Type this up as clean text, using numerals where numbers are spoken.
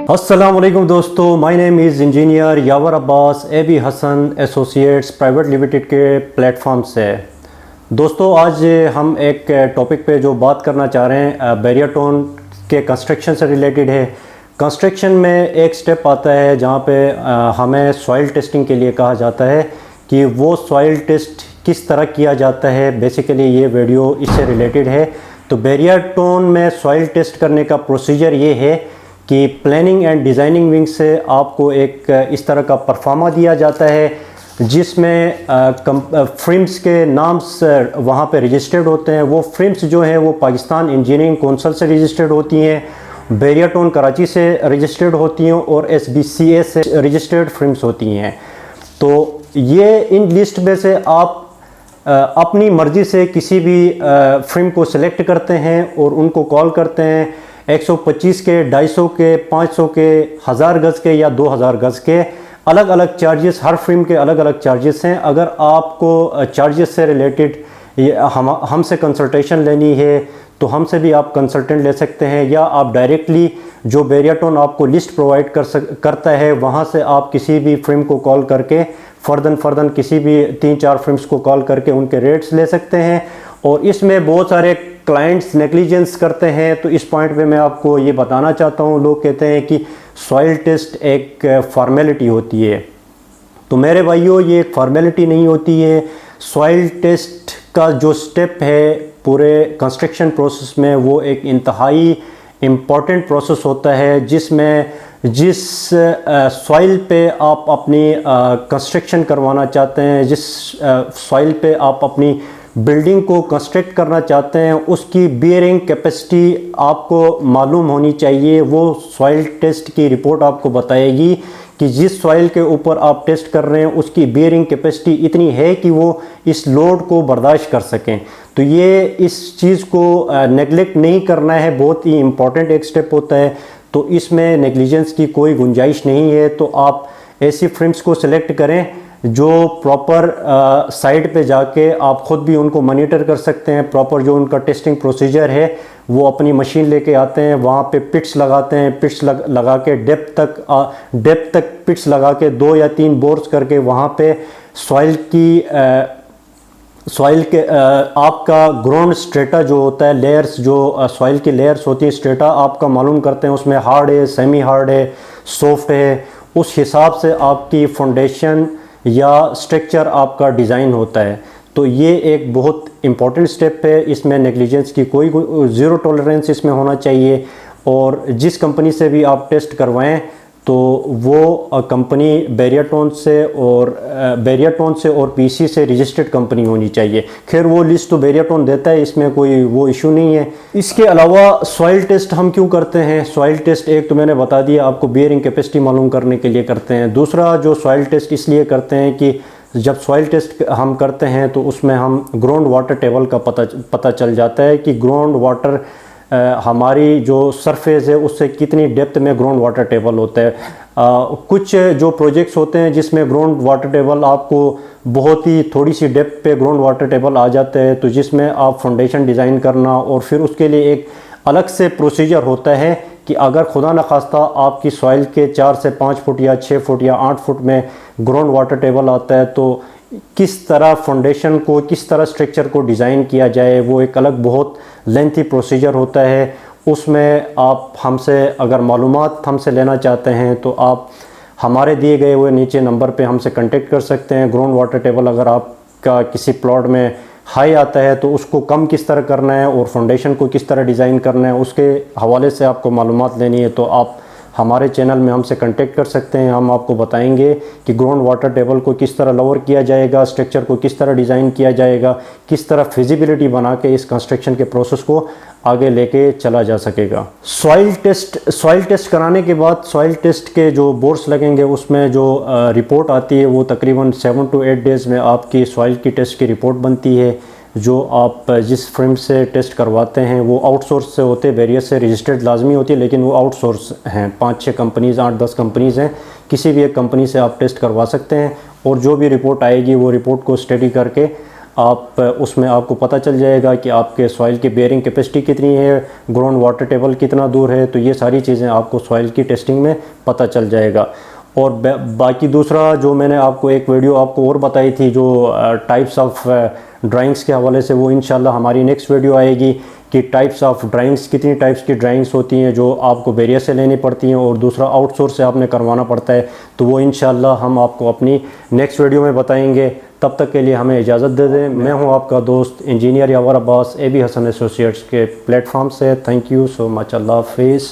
अस्सलाम वालेकुम दोस्तों, my name is engineer Yawar Abbas AB Hasan associates private limited के प्लेटफॉर्म से। दोस्तों आज हम एक टॉपिक पे जो बात करना चाह रहे हैं बैरियर टोन के कंस्ट्रक्शन से रिलेटेड है। कंस्ट्रक्शन में एक स्टेप आता है जहाँ पे हमें सॉइल टेस्टिंग के लिए कहा जाता है कि वो सॉइल टेस्ट किस तरह किया जाता है। बेसिकली ये वीडियो इससे रिलेटेड है। तो बैरियर टोन में सॉइल टेस्ट करने का प्रोसीजर ये है कि प्लानिंग एंड डिज़ाइनिंग विंग से आपको एक इस तरह का परफॉर्मा दिया जाता है जिसमें फ्रेम्स के नाम्स वहाँ पे रजिस्टर्ड होते हैं। वो फ्रेम्स जो हैं वो पाकिस्तान इंजीनियरिंग कौंसिल से रजिस्टर्ड होती हैं, बैरियर टोन कराची से रजिस्टर्ड होती हैं और SBCA से रजिस्टर्ड फ्रेम्स होती हैं। तो ये इन लिस्ट में से आप अपनी मर्ज़ी से किसी भी फ्रेम को सिलेक्ट करते हैं और उनको कॉल करते हैं। 125 के, 250 के, 500 के, 1000 गज़ के या 2000 गज़ के अलग अलग चार्जेस, हर फ्रेम के अलग अलग चार्जेस हैं। अगर आपको चार्जेस से रिलेटेड हमसे कंसल्टेशन लेनी है तो हमसे भी आप कंसल्टेंट ले सकते हैं, या आप डायरेक्टली जो बैरियर टोन आपको लिस्ट प्रोवाइड करता है वहाँ से आप किसी भी फ्रेम को कॉल करके फ़र्दन किसी भी 3-4 फ्रेम्स को कॉल करके उनके रेट्स ले सकते हैं। और इसमें बहुत सारे क्लाइंट्स नेग्लिजेंस करते हैं, तो इस पॉइंट पे मैं आपको ये बताना चाहता हूँ। लोग कहते हैं कि सॉइल टेस्ट एक फॉर्मेलिटी होती है, तो मेरे भाइयों ये एक फॉर्मेलिटी नहीं होती है। सॉइल टेस्ट का जो स्टेप है पूरे कंस्ट्रक्शन प्रोसेस में वो एक इंतहाई इम्पॉर्टेंट प्रोसेस होता है जिसमें जिस सॉइल पे आप अपनी कंस्ट्रक्शन करवाना चाहते हैं, जिस सॉइल पे आप अपनी बिल्डिंग को कंस्ट्रक्ट करना चाहते हैं, उसकी बियरिंग कैपेसिटी आपको मालूम होनी चाहिए। वो सॉइल टेस्ट की रिपोर्ट आपको बताएगी कि जिस सॉइल के ऊपर आप टेस्ट कर रहे हैं उसकी बियरिंग कैपेसिटी इतनी है कि वो इस लोड को बर्दाश्त कर सकें। तो ये इस चीज़ को नेगलेक्ट नहीं करना है, बहुत ही इम्पॉर्टेंट एक स्टेप होता है। तो इसमें नेग्लिजेंस की कोई गुंजाइश नहीं है। तो आप ऐसी फ्रेम्स को सिलेक्ट करें जो प्रॉपर साइट पे जाके आप ख़ुद भी उनको मॉनिटर कर सकते हैं। प्रॉपर जो उनका टेस्टिंग प्रोसीजर है वो अपनी मशीन लेके आते हैं, वहाँ पे पिट्स लगाते हैं, पिट्स लगा के डेप्थ तक पिट्स लगा के 2 या 3 बोर्स करके वहाँ पे सॉइल के आपका ग्राउंड स्ट्रेटा जो होता है, लेयर्स जो सॉइल की लेयर्स होती है, स्ट्रेटा आपका मालूम करते हैं उसमें हार्ड है, सेमी हार्ड है, सॉफ्ट है। उस हिसाब से आपकी फाउंडेशन या स्ट्रक्चर आपका डिज़ाइन होता है। तो ये एक बहुत इम्पॉर्टेंट स्टेप है। इसमें नेग्लिजेंस की कोई ज़ीरो टॉलरेंस इसमें होना चाहिए। और जिस कंपनी से भी आप टेस्ट करवाएं तो वो कंपनी बैरियर टोन से और PC से रजिस्टर्ड कंपनी होनी चाहिए। खैर वो लिस्ट तो बैरियर टोन देता है, इसमें कोई वो इशू नहीं है। इसके अलावा सॉइल टेस्ट हम क्यों करते हैं? सॉइल टेस्ट एक तो मैंने बता दिया आपको, बियरिंग कैपेसिटी मालूम करने के लिए करते हैं। दूसरा जो सॉइल टेस्ट इसलिए करते हैं कि जब सॉइल टेस्ट हम करते हैं तो उसमें हम ग्राउंड वाटर टेबल का पता चल जाता है कि ग्राउंड वाटर हमारी जो सरफेस है उससे कितनी डेप्थ में ग्राउंड वाटर टेबल होता है। कुछ जो प्रोजेक्ट्स होते हैं जिसमें ग्राउंड वाटर टेबल आपको बहुत ही थोड़ी सी डेप्थ पे ग्राउंड वाटर टेबल आ जाता है, तो जिसमें आप फाउंडेशन डिज़ाइन करना और फिर उसके लिए एक अलग से प्रोसीजर होता है कि अगर खुदा न खास्ता आपकी सॉइल के 4 से 5 फुट या 6 फुट या 8 फुट में ग्राउंड वाटर टेबल आता है तो किस तरह फाउंडेशन को, किस तरह स्ट्रक्चर को डिज़ाइन किया जाए, वो एक अलग बहुत लेंथी प्रोसीजर होता है। उसमें आप हमसे अगर मालूमात हमसे लेना चाहते हैं तो आप हमारे दिए गए हुए नीचे नंबर पे हमसे कांटेक्ट कर सकते हैं। ग्राउंड वाटर टेबल अगर आपका किसी प्लॉट में हाई आता है तो उसको कम किस तरह करना है और फाउंडेशन को किस तरह डिज़ाइन करना है, उसके हवाले से आपको मालूमात लेनी है तो आप हमारे चैनल में हमसे कांटेक्ट कर सकते हैं। हम आपको बताएंगे कि ग्राउंड वाटर टेबल को किस तरह लोअर किया जाएगा, स्ट्रक्चर को किस तरह डिज़ाइन किया जाएगा, किस तरह फिजिबिलिटी बना के इस कंस्ट्रक्शन के प्रोसेस को आगे लेके चला जा सकेगा। सॉइल टेस्ट कराने के बाद सॉइल टेस्ट के जो बोर्ड्स लगेंगे उसमें जो रिपोर्ट आती है वो तकरीबन 7 to 8 डेज़ में आपकी सॉइल की टेस्ट की रिपोर्ट बनती है। जो आप जिस फ्रेम से टेस्ट करवाते हैं वो आउटसोर्स से होते हैं, बैरियर से रजिस्टर्ड लाजमी होती है, लेकिन वो आउटसोर्स हैं। 5-6 कंपनीज़, 8-10 कंपनीज़ हैं, किसी भी एक कंपनी से आप टेस्ट करवा सकते हैं और जो भी रिपोर्ट आएगी वो रिपोर्ट को स्टडी करके आप उसमें आपको पता चल जाएगा कि आपके सॉइल की बेयरिंग कैपेसिटी कितनी है, ग्राउंड वाटर टेबल कितना दूर है। तो ये सारी चीज़ें आपको सॉइल की टेस्टिंग में पता चल जाएगा। और बाकी दूसरा जो मैंने आपको एक वीडियो आपको और बताई थी जो टाइप्स ऑफ ड्राइंग्स के हवाले से, वो इंशाल्लाह हमारी नेक्स्ट वीडियो आएगी कि टाइप्स ऑफ ड्राइंग्स, कितनी टाइप्स की ड्राइंग्स होती हैं जो आपको बैरियर से लेनी पड़ती हैं और दूसरा आउटसोर्स से आपने करवाना पड़ता है। तो वो इंशाल्लाह हम आपको अपनी नेक्स्ट वीडियो में बताएंगे। तब तक के लिए हमें इजाज़त दे दें। मैं हूं आपका दोस्त engineer Yawar Abbas, AB Hasan associates के प्लेटफॉर्म से। Thank you so much. Allah हाफिज़।